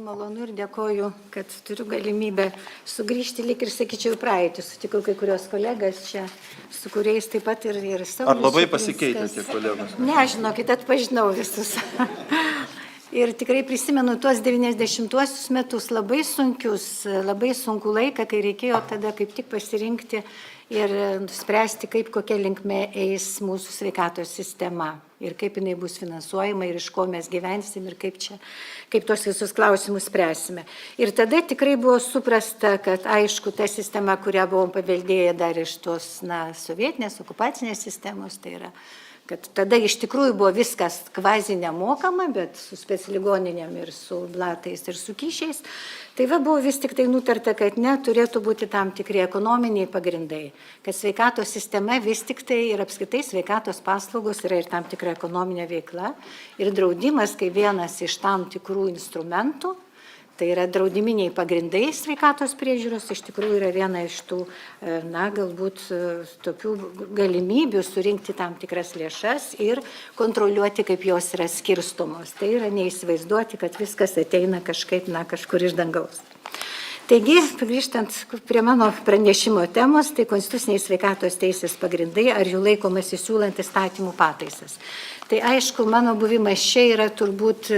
malonu ir dėkoju, kad turiu galimybę sugrįžti, lyg ir sakyčiau, praeitį. Sutikau kai kurios kolegas čia, su kuriais taip pat ir savo. Ar labai pasikeitė tie kolegos? Ne, žinokit, atpažinau visus. Ir tikrai prisimenu tuos 90-uosius metus, labai sunkius, labai sunku laiką, kai reikėjo tada kaip tik pasirinkti ir spręsti, kaip kokia linkme eis mūsų sveikatos sistema ir kaip jinai bus finansuojama ir iš ko mes gyvensim ir kaip tos visus klausimus spręsime. Ir tada tikrai buvo suprasta, kad aišku, ta sistema, kurią buvom paveldėję dar iš tos sovietinės okupacinės sistemos, tai yra kad tada iš tikrųjų buvo viskas kvazi nemokama, bet su specligoninėm ir su blatais ir su kyšiais. Tai buvo vis tik tai nutarta, kad ne, turėtų būti tam tikri ekonominiai pagrindai, kad sveikatos sistema vis tik tai ir apskritai sveikatos paslaugos yra ir tam tikra ekonominė veikla ir draudimas kaip vienas iš tam tikrų instrumentų. Tai yra draudiminiai pagrindai sveikatos priežiūros, iš tikrųjų yra viena iš tų, galbūt tokių galimybių surinkti tam tikras lėšas ir kontroliuoti, kaip jos yra skirstomos. Tai yra neįsivaizduoti, kad viskas ateina kažkaip, kažkur iš dangaus. Taigi, grįžtant prie mano pranešimo temos, tai konstituciniai sveikatos teisės pagrindai, ar jų laikomasi siūlant įstatymų pataisas. Tai aišku, mano buvimas čia yra turbūt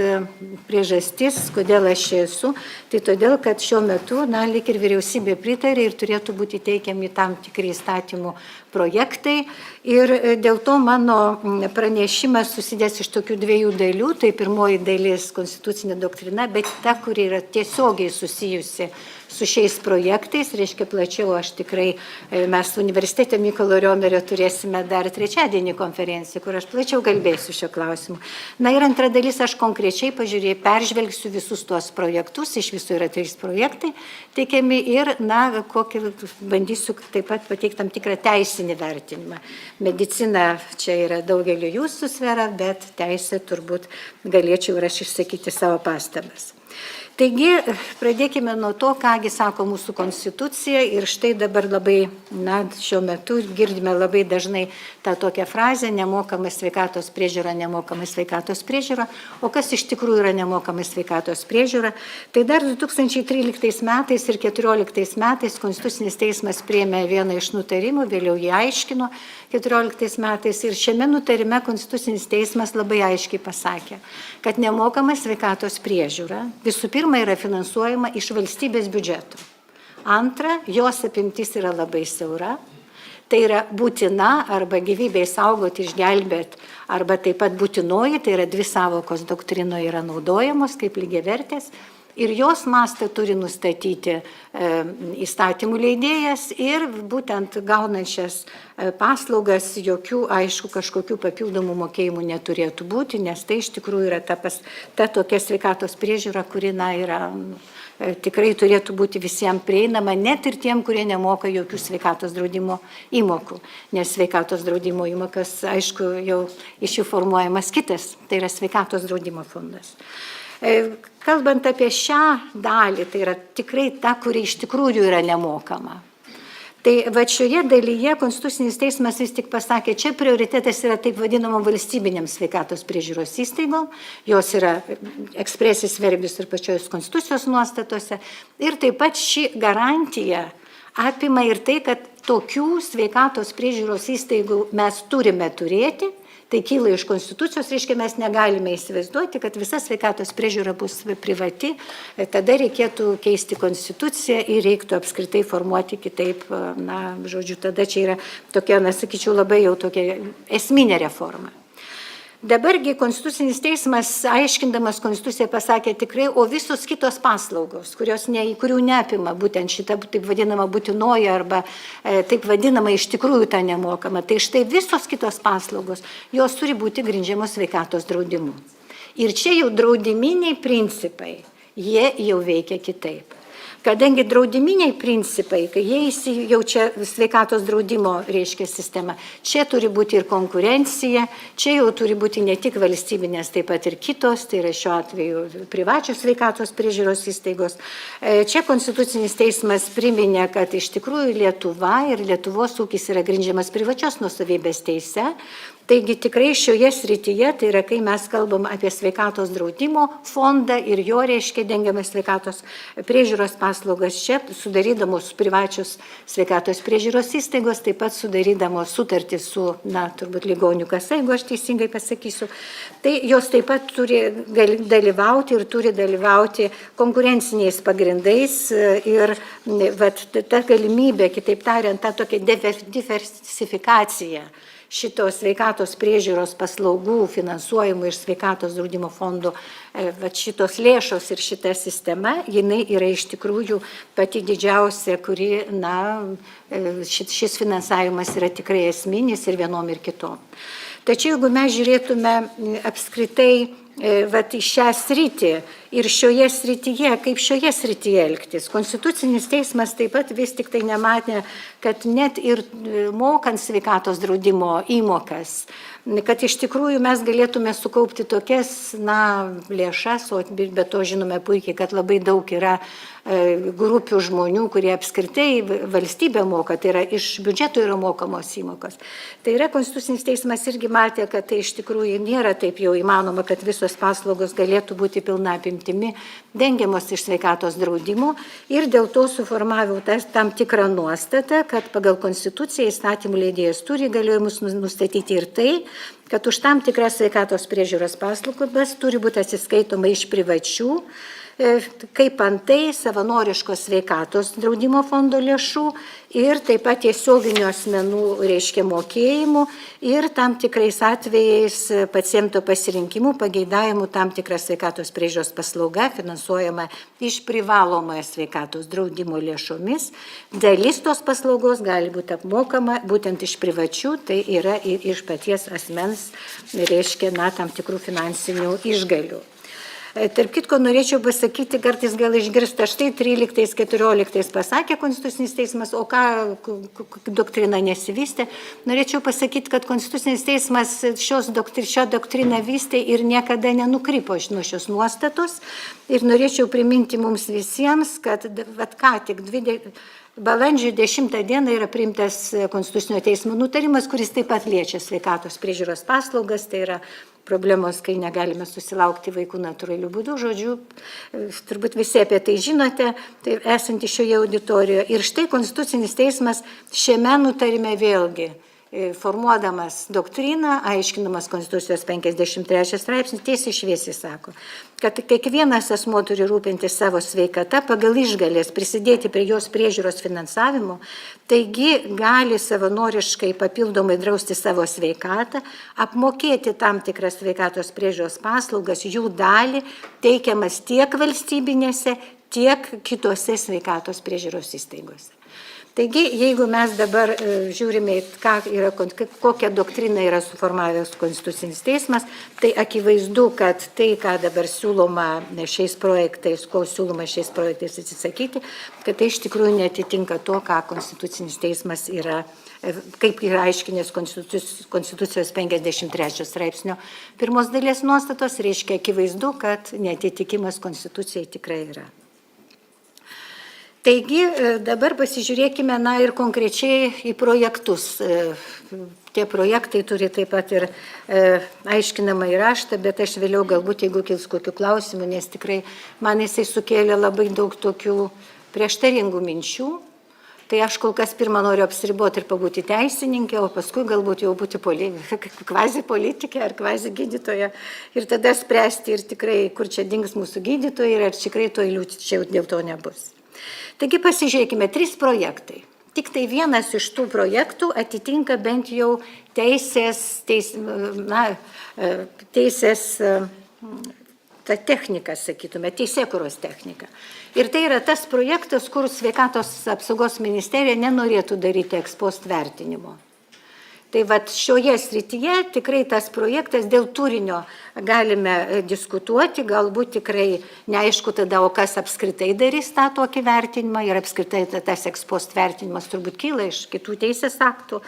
priežastis, kodėl aš čia esu. Tai todėl, kad šiuo metu, lyg ir vyriausybė pritarė ir turėtų būti teikiami tam tikri įstatymų projektai. Ir dėl to mano pranešimas susidės iš tokių dviejų dalių. Tai pirmoji dalis konstitucinė doktrina, bet ta, kuri yra tiesiogiai susijusi su šiais projektais, reiškia plačiau, aš tikrai, mes Universitete Mykolo Riomerio turėsime dar trečiadienį konferenciją, kur aš plačiau kalbėsiu šio klausimu. Ir antra dalis, aš konkrečiai peržvelgsiu visus tuos projektus, iš viso yra 3 projektai teikiami ir, bandysiu taip pat pateikti tam tikrą teisinį vertinimą. Medicina čia yra daugelio jūsų sfera, bet teisė turbūt galėčiau ir aš išsakyti savo pastabas. Taigi, pradėkime nuo to, kągi sako mūsų konstitucija ir štai dabar labai, šiuo metu girdime labai dažnai tą tokią frazę nemokama sveikatos priežiūra, nemokama sveikatos priežiūra, o kas iš tikrųjų yra nemokama sveikatos priežiūra. Tai dar 2013 metais ir 2014 metais Konstitucinis teismas priėmė vieną iš nutarimų, vėliau jį aiškino 2014 metais ir šiame nutarime Konstitucinis teismas labai aiškiai pasakė, kad nemokama sveikatos priežiūra visų pirma yra finansuojama iš valstybės biudžeto. Antra, jos apimtis yra labai siaura. Tai yra būtina arba gyvybei saugoti, išgelbėti, arba taip pat būtinoji, tai yra 2 savokos doktrinoje yra naudojamos kaip lygiavertės. Ir jos mastą turi nustatyti įstatymų leidėjas ir būtent gaunančias paslaugas jokių, aišku, kažkokių papildomų mokėjimų neturėtų būti, nes tai iš tikrųjų yra ta tokia sveikatos priežiūra, kuri yra tikrai turėtų būti visiems prieinama, net ir tiem, kurie nemoka jokių sveikatos draudimo įmokų, nes sveikatos draudimo įmokas, aišku, jau iš jų formuojamas kitas, tai yra sveikatos draudimo fondas. Kalbant apie šią dalį, tai yra tikrai ta, kuri iš tikrųjų yra nemokama. Tai šioje dalyje Konstitucinis teismas vis tik pasakė, čia prioritetas yra taip vadinamom valstybinėm sveikatos priežiūros įstaigom, jos yra expressis verbis ir pačios Konstitucijos nuostatose. Ir taip pat ši garantija apima ir tai, kad tokių sveikatos priežiūros įstaigų mes turime turėti. Tai kyla iš Konstitucijos, reiškia, mes negalime įsivaizduoti, kad visa sveikatos priežiūra bus privati, tada reikėtų keisti Konstituciją ir reiktų apskritai formuoti kitaip, tada čia yra tokia, sakyčiau, labai jau tokia esminė reforma. Dabargi Konstitucinis teismas, aiškindamas Konstituciją, pasakė tikrai, o visos kitos paslaugos, kurių neapima būtent šita taip vadinama būtinoji arba taip vadinama iš tikrųjų ta nemokama, tai štai visos kitos paslaugos, jos turi būti grindžiamos sveikatos draudimu. Ir čia jau draudiminiai principai, jie jau veikia kitaip. Kadangi draudiminiai principai, kai jie įsijaučia sveikatos draudimo, reiškia sistema, čia turi būti ir konkurencija, čia jau turi būti ne tik valstybinės, taip pat ir kitos, tai yra šiuo atveju privačios sveikatos priežiūros įstaigos. Čia Konstitucinis teismas priminė, kad iš tikrųjų Lietuva ir Lietuvos ūkis yra grindžiamas privačios nuosavybės teise, Taigi tikrai šioje srityje, tai yra, kai mes kalbam apie sveikatos draudimo fondą ir jo reiškia dengiamas sveikatos priežiūros paslaugas, čia sudarydamos privačios sveikatos priežiūros įstaigos, taip pat sudarydamos sutartį su, turbūt ligonių kasa, jeigu aš teisingai pasakysiu, tai jos taip pat turi dalyvauti ir turi dalyvauti konkurenciniais pagrindais ir ta galimybė, kitaip tariant, ta tokia diversifikacija šitos sveikatos priežiūros paslaugų finansuojimų iš sveikatos draudimo fondo, šitos lėšos ir šita sistema, jinai yra iš tikrųjų pati didžiausia, kuri, šis finansavimas yra tikrai esminis ir vienom ir kitom. Tačiau jeigu mes žiūrėtume apskritai į šią sritį ir šioje srityje, kaip šioje srityje elgtis. Konstitucinis teismas taip pat vis tik tai nematė, kad net ir mokant sveikatos draudimo įmokas, kad iš tikrųjų mes galėtume sukaupti tokias, lėšas, o be to žinome puikiai, kad labai daug yra grupių žmonių, kurie apskritai valstybė moka, tai yra iš biudžeto yra mokamos įmokos. Tai yra Konstitucinis teismas irgi matė, kad tai iš tikrųjų nėra taip jau įmanoma, kad visos paslaugos galėtų būti pilna apimtimi dengiamos iš sveikatos draudimo ir dėl to suformavau tam tikrą nuostatą, kad pagal Konstituciją įstatymų leidėjas turi įgaliojimus nustatyti ir tai, kad už tam tikras sveikatos priežiūros paslaugas turi būti atsiskaitoma iš privačių, kaip antai savanoriškos sveikatos draudimo fondo lėšų ir taip pat tiesioginių asmenų reiškia mokėjimų ir tam tikrais atvejais paciento pasirinkimų, pageidavimų tam tikras sveikatos priežiūros paslauga finansuojama iš privalomojo sveikatos draudimo lėšomis. Dalis tos paslaugos gali būti apmokama būtent iš privačių, tai yra ir iš paties asmens, reiškia, tam tikrų finansinių išgalių. Tarp kitko, norėčiau pasakyti, kartais gal išgirsta, štai 13-14 pasakė Konstitucinis teismas, o ką doktrina nesivystė. Norėčiau pasakyti, kad Konstitucinis teismas šią doktriną vystė ir niekada nenukrypo nuo šios nuostatos. Ir norėčiau priminti mums visiems, kad ką tik balandžio 10 dieną yra priimtas Konstitucinio teismo nutarimas, kuris taip pat liečia sveikatos priežiūros paslaugas, tai yra problemos, kai negalime susilaukti vaikų natūralių būdų, žodžiu, turbūt visi apie tai žinote, tai esantį šioje auditorijoje. Ir štai Konstitucinis teismas šiame nutarime vėlgi, formuodamas doktriną, aiškinamas Konstitucijos 53 straipsnis, tiesiai šviesiai sako, kad kiekvienas asmuo turi rūpintis savo sveikata, pagal išgalės prisidėti prie jos priežiūros finansavimo, taigi gali savanoriškai papildomai drausti savo sveikatą, apmokėti tam tikras sveikatos priežiūros paslaugas, jų dalį teikiamas tiek valstybinėse, tiek kitose sveikatos priežiūros įstaigose. Taigi, jeigu mes dabar žiūrime, kokią doktriną yra suformavęs Konstitucinis teismas, tai akivaizdu, kad tai, ką dabar siūloma šiais projektais, atsisakyti, kad tai iš tikrųjų netitinka to, ką Konstitucinis teismas yra, kaip yra aiškinęs Konstitucijos 53 straipsnio pirmos dalies nuostatos, reiškia akivaizdu, kad netitikimas Konstitucijai tikrai yra. Taigi, dabar pasižiūrėkime, ir konkrečiai į projektus. Tie projektai turi taip pat ir aiškinamą įraštą, bet aš vėliau galbūt, jeigu kils kokių klausimų, nes tikrai man jisai sukėlė labai daug tokių prieštaringų minčių, tai aš kol kas pirmą noriu apsiriboti ir pabūti teisininkė, o paskui galbūt jau būti kvazi politikė ar kvazi gydytoja ir tada spręsti ir tikrai, kur čia dings mūsų gydytojai ir ar tikrai to iliučiau dėl to nebus. Taigi pasižiūrėkime, 3 projektai. Tik tai vienas iš tų projektų atitinka bent jau ta technika, sakytume, teisėkūros technika. Ir tai yra tas projektas, kur Sveikatos apsaugos ministerija nenorėtų daryti ex post vertinimo. Tai šioje srityje tikrai tas projektas dėl turinio galime diskutuoti, galbūt tikrai neaišku tada, o kas apskritai darys tą tokį vertinimą ir apskritai tas ex post vertinimas turbūt kyla iš kitų teisės aktų.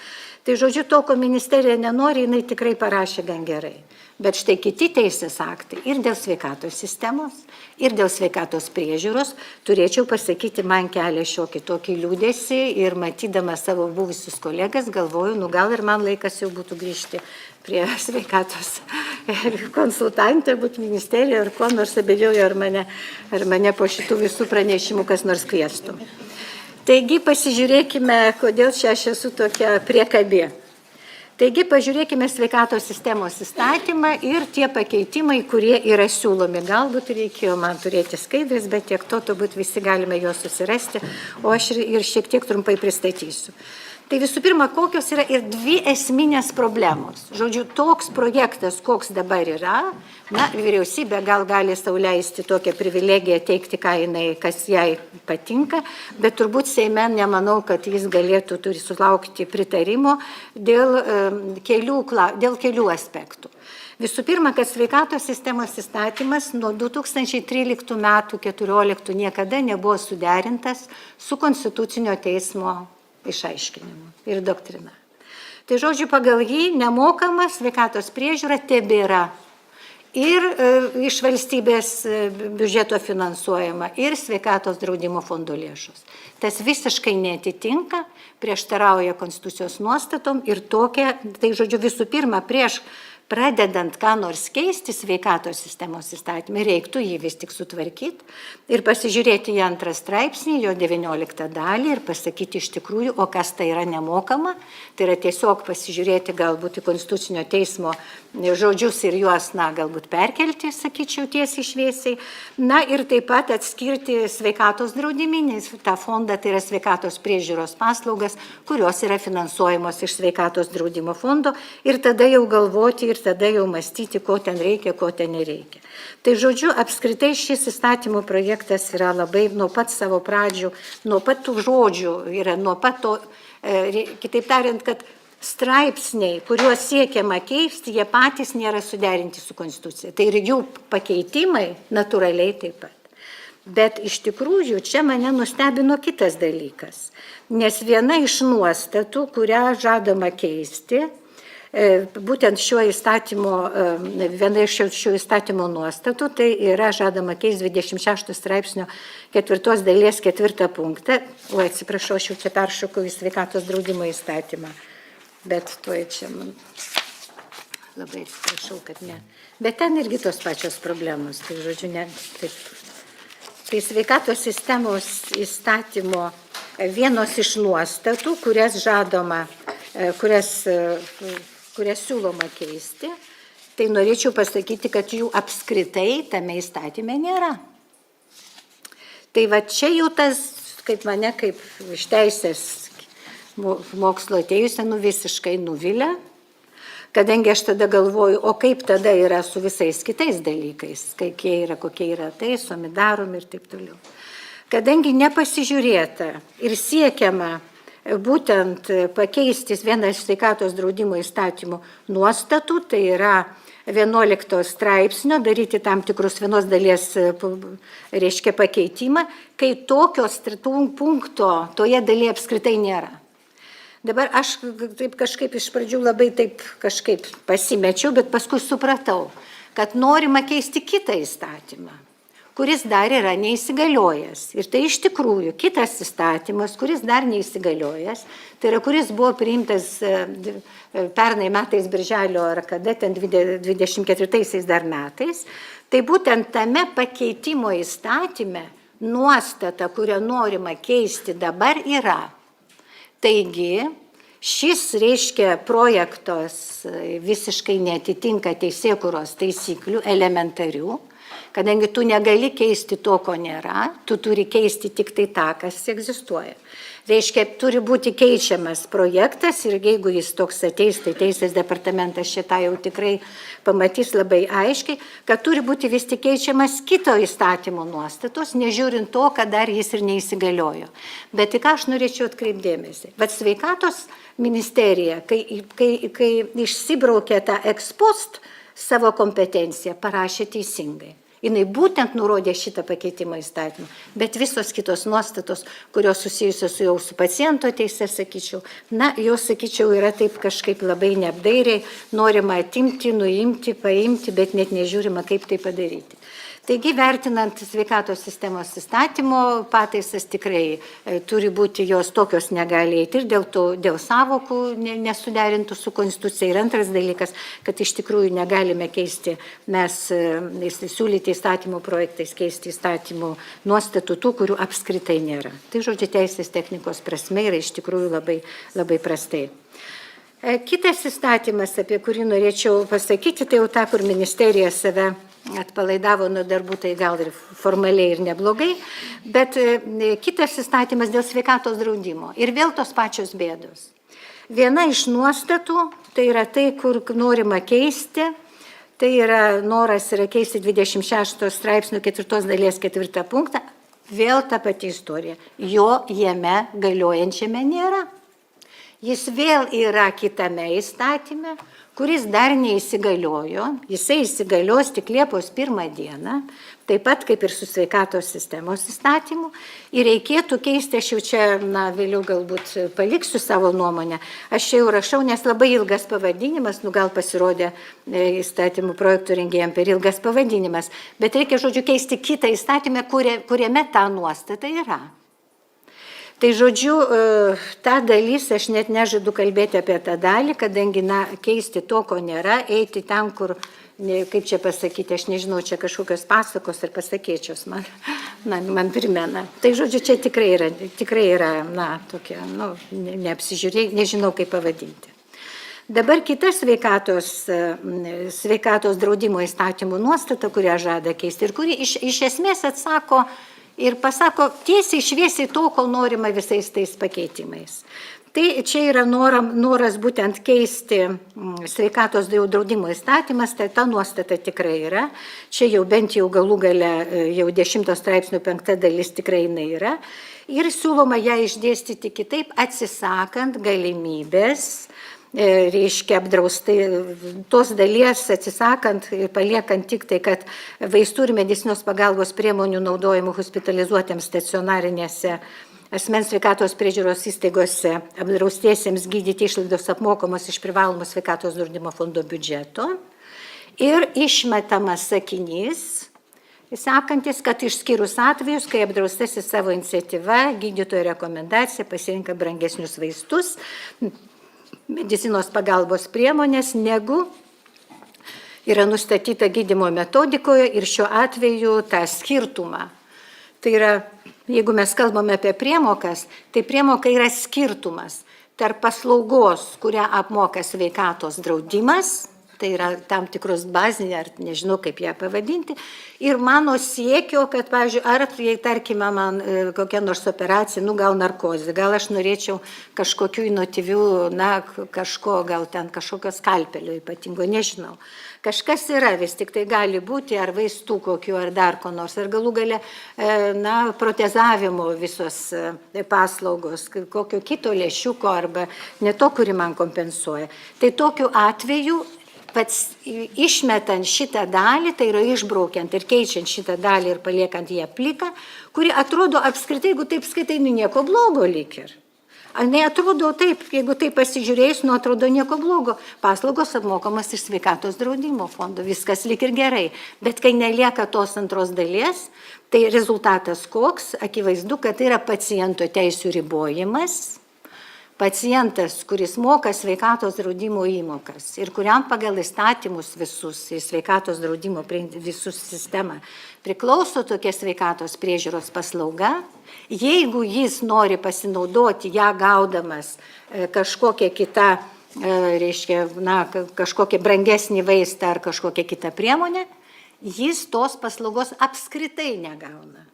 Tai žodžiu, to, ko ministerija nenori, jinai tikrai parašė gan gerai. Bet štai kiti teisės aktai ir dėl sveikatos sistemos, ir dėl sveikatos priežiūros, turėčiau pasakyti, man kelia šiokį tokį liūdesį ir matydama savo buvusius kolegas, galvoju, gal ir man laikas jau būtų grįžti prie sveikatos konsultantė, būti ministerijoje ir ko nors abejoju, ar mane po šitų visų pranešimų kas nors kviestų. Taigi pasižiūrėkime, kodėl čia aš esu tokia priekabi. Taigi pažiūrėkime sveikatos sistemos įstatymą ir tie pakeitimai, kurie yra siūlomi. Galbūt reikėjo man turėti skaidrės, bet tiek to turbūt visi galime juos susirasti, o aš ir šiek tiek trumpai pristatysiu. Tai visų pirma, kokios yra ir dvi esminės problemos. Žodžiu, toks projektas, koks dabar yra, vyriausybė gal gali sau leisti tokią privilegiją teikti, kas jai patinka, bet turbūt Seime nemanau, kad jis turi sulaukti pritarimo dėl kelių aspektų. Visų pirma, kad sveikatos sistemos įstatymas nuo 2013 metų 2014 niekada nebuvo suderintas su Konstitucinio teismo išaiškinimu ir doktrina. Tai žodžiu, pagal jį nemokama sveikatos priežiūra tebėra ir iš valstybės biudžeto finansuojama, ir sveikatos draudimo fondo lėšos. Tas visiškai neatitinka, prieštarauja Konstitucijos nuostatom ir tokia, tai žodžiu, visų pirma, prieš pradedant ką nors keisti sveikatos sistemos įstatymą, reiktų jį vis tik sutvarkyti ir pasižiūrėti į 2 straipsnį, jo 19 dalį ir pasakyti iš tikrųjų, o kas tai yra nemokama. Tai yra tiesiog pasižiūrėti galbūt į Konstitucinio teismo žodžius ir juos, galbūt perkelti, sakyčiau, tiesiai šviesiai. Ir taip pat atskirti sveikatos draudiminį, tą fondą, tai yra sveikatos priežiūros paslaugas, kurios yra finansuojamos iš sveikatos draudimo fondo ir tada jau galvoti ir tada jau mąstyti, ko ten reikia, ko ten nereikia. Tai žodžiu, apskritai šis įstatymų projektas yra labai nuo pat savo pradžių, nuo pat tų žodžių, yra nuo pat to, kitaip tariant, kad straipsniai, kuriuos siekiama keisti, jie patys nėra suderinti su Konstitucija. Tai ir jų pakeitimai natūraliai taip pat. Bet iš tikrųjų čia mane nustebino kitas dalykas, nes viena iš nuostatų, kurią žadama keisti, būtent viena iš šio įstatymo nuostatų, tai yra žadama keisti 26 straipsnio 4 dalies 4 punktą. Atsiprašau, aš jau čia peršokau į sveikatos draudimo įstatymą, bet tuoj čia man labai atsiprašau, kad ne. Bet ten irgi tos pačios problemos, tai žodžiu, ne, taip. Tai sveikatos sistemos įstatymo vienos iš nuostatų, kurias žadoma, kurias siūloma keisti, tai norėčiau pasakyti, kad jų apskritai tame įstatyme nėra. Tai va čia jau tas, kaip mane, kaip iš teisės mokslo atėjusią, visiškai nuvilia, kadangi aš tada galvoju, o kaip tada yra su visais kitais dalykais, kokie yra taisomi, daromi ir taip toliau. Kadangi nepasižiūrėta ir siekiama būtent pakeisti vieną iš sveikatos draudimo įstatymų nuostatų, tai yra 11 straipsnio, daryti tam tikrus vienos dalies, reiškia, pakeitimą, kai tokios punkto toje dalyje apskritai nėra. Dabar aš taip kažkaip iš pradžių labai taip kažkaip pasimečiau, bet paskui supratau, kad norima keisti kitą įstatymą, kuris dar yra neįsigaliojęs. Ir tai iš tikrųjų kitas įstatymas, kuris dar neįsigaliojęs, tai yra kuris buvo priimtas pernai metais birželio ar kada, ten 24 dar metais, tai būtent tame pakeitimo įstatyme nuostata, kurią norima keisti dabar yra. Taigi, šis, reiškia, projektos visiškai neatitinka teisėkūros taisyklių elementarių, kadangi tu negali keisti to, ko nėra, tu turi keisti tik tai tą, kas egzistuoja. Reiškia, turi būti keičiamas projektas ir jeigu jis toks ateis, tai Teisės departamentas šitą jau tikrai pamatys labai aiškiai, kad turi būti vis tik keičiamas kito įstatymo nuostatos, nežiūrint to, kad dar jis ir neįsigaliojo. Bet tik aš norėčiau atkreipdėmėsi. Bet sveikatos ministerija, kai išsibraukė tą ex post savo kompetenciją, parašė teisingai. Jinai būtent nurodė šitą pakeitimą įstatymą, bet visos kitos nuostatos, kurios susijusios jau su paciento teise, sakyčiau, jos, sakyčiau, yra taip kažkaip labai neapdairiai, norima atimti, nuimti, paimti, bet net nežiūrima, kaip tai padaryti. Taigi, vertinant sveikatos sistemos įstatymo pataisas, tikrai turi būti jos tokios negali eiti ir dėl savokų nesuderintų su konstitucija. Ir antras dalykas, kad iš tikrųjų negalime keisti, mes siūlyti įstatymų projektais, keisti įstatymų nuostatų tų, kurių apskritai nėra. Tai žodžiu, teisės technikos prasme yra iš tikrųjų labai, labai prastai. Kitas įstatymas, apie kurį norėčiau pasakyti, tai jau ta, kur ministerija save atpalaidavo nuo darbų, tai gal ir formaliai ir neblogai, bet kitas įstatymas dėl sveikatos draudimo. Ir vėl tos pačios bėdos. Viena iš nuostatų, tai yra tai, kur norima keisti, tai yra noras yra keisti 26 straipsnių 4 dalies 4 punktą, vėl ta pati istorija. Jo jame galiojančiame nėra. Jis vėl yra kitame įstatyme, kuris dar neįsigaliojo, jisai įsigalios tik Liepos 1 dieną, taip pat kaip ir su sveikatos sistemos įstatymu, ir reikėtų keisti, aš jau čia, vėliau galbūt paliksiu savo nuomonę, aš čia jau rašau, nes labai ilgas pavadinimas, gal pasirodė įstatymų projektų rengėjams per ilgas pavadinimas, bet reikia, žodžiu, keisti kitą įstatymą, kuriame ta nuostata yra. Tai žodžiu, ta dalis, aš net nežadu kalbėti apie tą dalį, kadangi keisti to, ko nėra, eiti ten, kur, kaip čia pasakyti, aš nežinau, čia kažkokios pasakos ar pasakėčios man primena. Tai žodžiu, čia tikrai yra tokia, neapsižiūrėjai, nežinau kaip pavadinti. Dabar kita sveikatos draudimo įstatymų nuostata, kurią žada keisti ir kuri iš esmės atsako ir pasako tiesiai šviesiai to, ko norima visais tais pakeitimais. Tai čia yra noras būtent keisti sveikatos draudimo įstatymas, tai ta nuostata tikrai yra. Čia jau bent jau galų gale, jau 10 straipsnių 5 dalis tikrai jinai yra. Ir siūloma ją išdėstyti kitaip, atsisakant galimybės, reiškia apdraustai, tos dalies atsisakant ir paliekant tik tai, kad vaistų ir medicinos pagalbos priemonių naudojimų hospitalizuotiems stacionarinėse asmens sveikatos priežiūros įstaigose apdraustiesiems gydyti išlaidos apmokamos iš privalomo sveikatos draudimo fondo biudžeto ir išmetamas sakinys, sakantis, kad išskyrus atvejus, kai apdraustasis savo iniciatyva, gydytojo rekomendacija pasirinka brangesnius vaistus, medicinos pagalbos priemonės, negu yra nustatyta gydymo metodikoje ir šiuo atveju tą skirtumą. Tai yra, jeigu mes kalbame apie priemokas, tai priemoka yra skirtumas tarp paslaugos, kurią apmoka sveikatos draudimas, tai yra tam tikros bazinė, ar nežinau kaip ją pavadinti, ir mano siekio, kad, pavyzdžiui, ar jei tarkime man kokia nors operacija, gal narkozė, gal aš norėčiau kažkokių inotyvių, kažko, gal ten kažkokio skalpelio ypatingo, nežinau. Kažkas yra, vis tik tai gali būti, ar vaistų kokių, ar dar ko nors, ar galų gale, protezavimo visos paslaugos, kokio kito lėšiuko, arba ne to, kuri man kompensuoja. Tai tokiu atveju, pats išmetant šitą dalį, tai yra išbraukiant ir keičiant šitą dalį ir paliekant ją pliką, kuri atrodo apskritai, jeigu taip skaitai, nieko blogo lyg ir. Neatrodo taip, jeigu taip pasižiūrėjus, atrodo nieko blogo. Paslaugos apmokamas iš sveikatos draudimo fondo, viskas lyg ir gerai. Bet kai nelieka tos antros dalies, tai rezultatas koks, akivaizdu, kad tai yra paciento teisių ribojimas. Pacientas, kuris moka sveikatos draudimo įmokas ir kuriam pagal įstatymus visus, sveikatos draudimo visus sistemą priklauso tokia sveikatos priežiūros paslauga, jeigu jis nori pasinaudoti ją gaudamas kažkokią kitą, reiškia, kažkokią brangesnį vaistą ar kažkokią kitą priemonę, jis tos paslaugos apskritai negauna.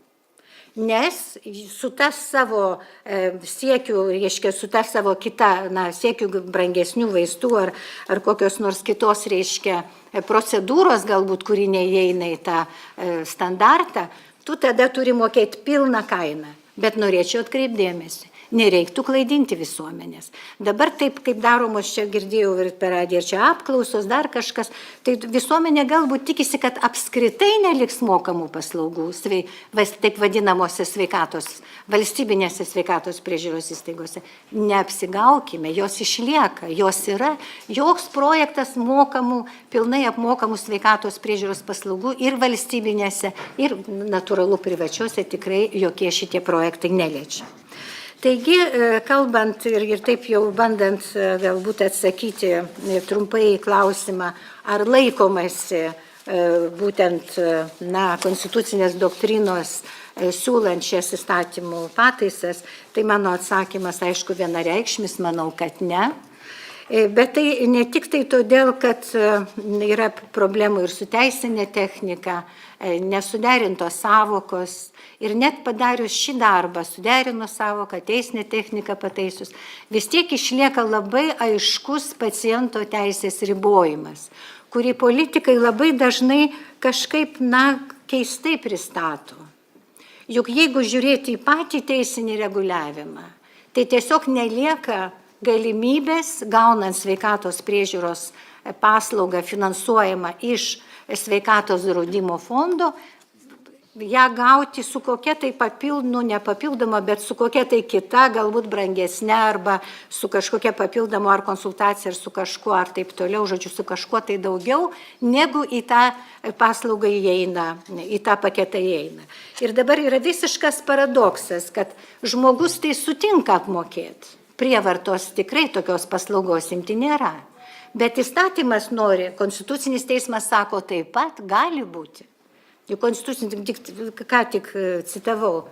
Nes su ta savo siekiu, reiškia, su ta savo kita, siekiu brangesnių vaistų ar kokios nors kitos, reiškia, procedūros galbūt, kuri neįeina į tą standartą, tu tada turi mokėti pilną kainą. Bet norėčiau atkreipdėmėsi, nereiktų klaidinti visuomenės. Dabar taip, kaip daromos, čia girdėjau ir per radiją, ir čia apklausos, dar kažkas, tai visuomenė galbūt tikisi, kad apskritai neliks mokamų paslaugų, taip vadinamose sveikatos, valstybinėse sveikatos priežiūros įstaigose. Neapsigaukime, jos išlieka, jos yra. Joks projektas mokamų, pilnai apmokamų sveikatos priežiūros paslaugų ir valstybinėse, ir natūralu privačiuose tikrai jokie šitie projektai neliečia. Taigi, kalbant ir taip jau bandant galbūt atsakyti trumpai į klausimą, ar laikomasi būtent konstitucinės doktrinos siūlant šias įstatymų pataisas, tai mano atsakymas, aišku, vienareikšmis, manau, kad ne. Bet tai ne tik tai todėl, kad yra problemų ir su teisinė technika, nesuderintos savokos ir net padarius šį darbą, suderinus savoką, teisinę techniką pataisius, vis tiek išlieka labai aiškus paciento teisės ribojimas, kurį politikai labai dažnai kažkaip, keistai pristato. Juk jeigu žiūrėti į patį teisinį reguliavimą, tai tiesiog nelieka galimybės, gaunant sveikatos priežiūros paslaugą finansuojamą iš sveikatos draudimo fondo, ją gauti su kokia tai nepapildoma, bet su kokia tai kita, galbūt brangesnė, arba su kažkokia papildoma ar konsultacija, ar su kažkuo, ar taip toliau, žodžiu, su kažkuo tai daugiau, negu į tą paslaugą įeina, į tą paketą įeina. Ir dabar yra visiškas paradoksas, kad žmogus tai sutinka apmokėti. Prievartos tikrai tokios paslaugos imti nėra. Bet įstatymas nori, Konstitucinis teismas sako, taip pat gali būti. Juk Konstitucinis, ką tik citavau,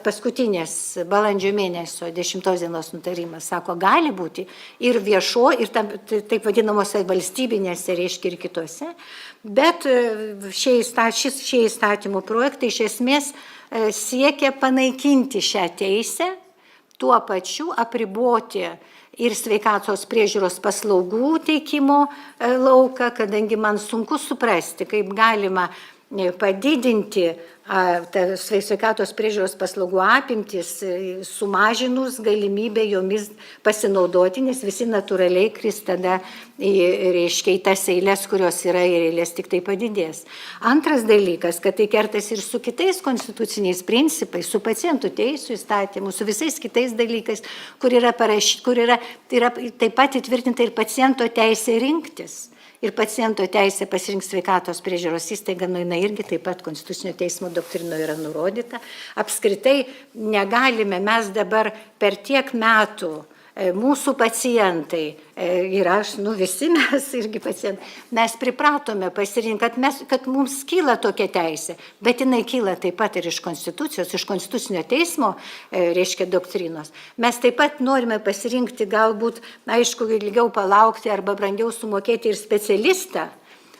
paskutinės balandžio mėnesio 10 dienos nutarimas sako, gali būti ir viešo, ir taip vadinamose valstybinėse, reiškia ir kitose, bet šie įstatymų projektai iš esmės siekia panaikinti šią teisę, tuo pačiu apriboti ir sveikatos priežiūros paslaugų teikimo lauką, kadangi man sunku suprasti, kaip galima padidinti sveikatos priežiūros paslaugų apimtis, sumažinus galimybę jomis pasinaudoti, nes visi natūraliai kris tada reiškia į tas eilės, kurios yra, ir eilės tik tai padidės. Antras dalykas, kad tai kertasi ir su kitais konstituciniais principais, su pacientų teisų įstatymu, su visais kitais dalykais, kur yra taip pat įtvirtinta ir paciento teisė rinktis. Ir paciento teisė pasirinkti sveikatos priežiūros įstaigą, jinai irgi taip pat Konstitucinio teismo doktrinoje yra nurodyta. Apskritai negalime mes dabar per tiek metų, mūsų pacientai ir aš, visi mes irgi pacientai, mes pripratome pasirinkti, kad mums kyla tokia teisė, bet jinai kyla taip pat ir iš Konstitucijos, iš Konstitucinio teismo, reiškia doktrinos. Mes taip pat norime pasirinkti galbūt, aišku, ilgiau palaukti arba brangiau sumokėti ir specialistą,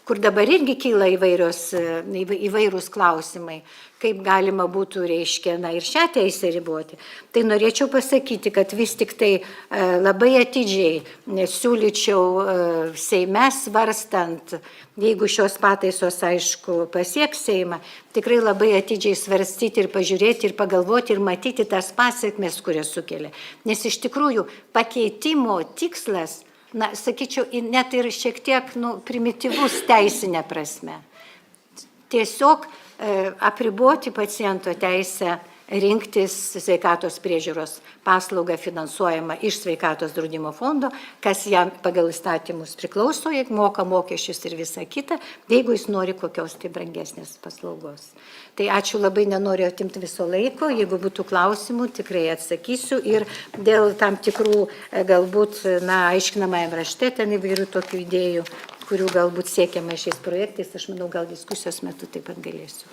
kur dabar irgi kyla įvairūs klausimai, kaip galima būtų, reiškia, ir šią teisę riboti. Tai norėčiau pasakyti, kad vis tik tai labai atidžiai siūlyčiau Seime svarstant, jeigu šios pataisos, aišku, pasieks Seimą, tikrai labai atidžiai svarstyti ir pažiūrėti ir pagalvoti ir matyti tas pasekmes, kurias sukelia. Nes iš tikrųjų pakeitimo tikslas, sakyčiau, net ir šiek tiek primityvus teisinė prasme. Tiesiog apriboti paciento teisę rinktis sveikatos priežiūros paslaugą finansuojamą iš sveikatos draudimo fondo, kas jam pagal įstatymus priklauso, jeigu moka mokesčius ir visa kita, jeigu jis nori kokios tai brangesnės paslaugos. Tai ačiū labai, nenoriu atimti viso laiko, jeigu būtų klausimų, tikrai atsakysiu ir dėl tam tikrų galbūt, aiškinamajam rašte ten įvairių tokių idėjų, kurių galbūt siekiama šiais projektais, aš manau, gal diskusijos metu taip pat galėsiu.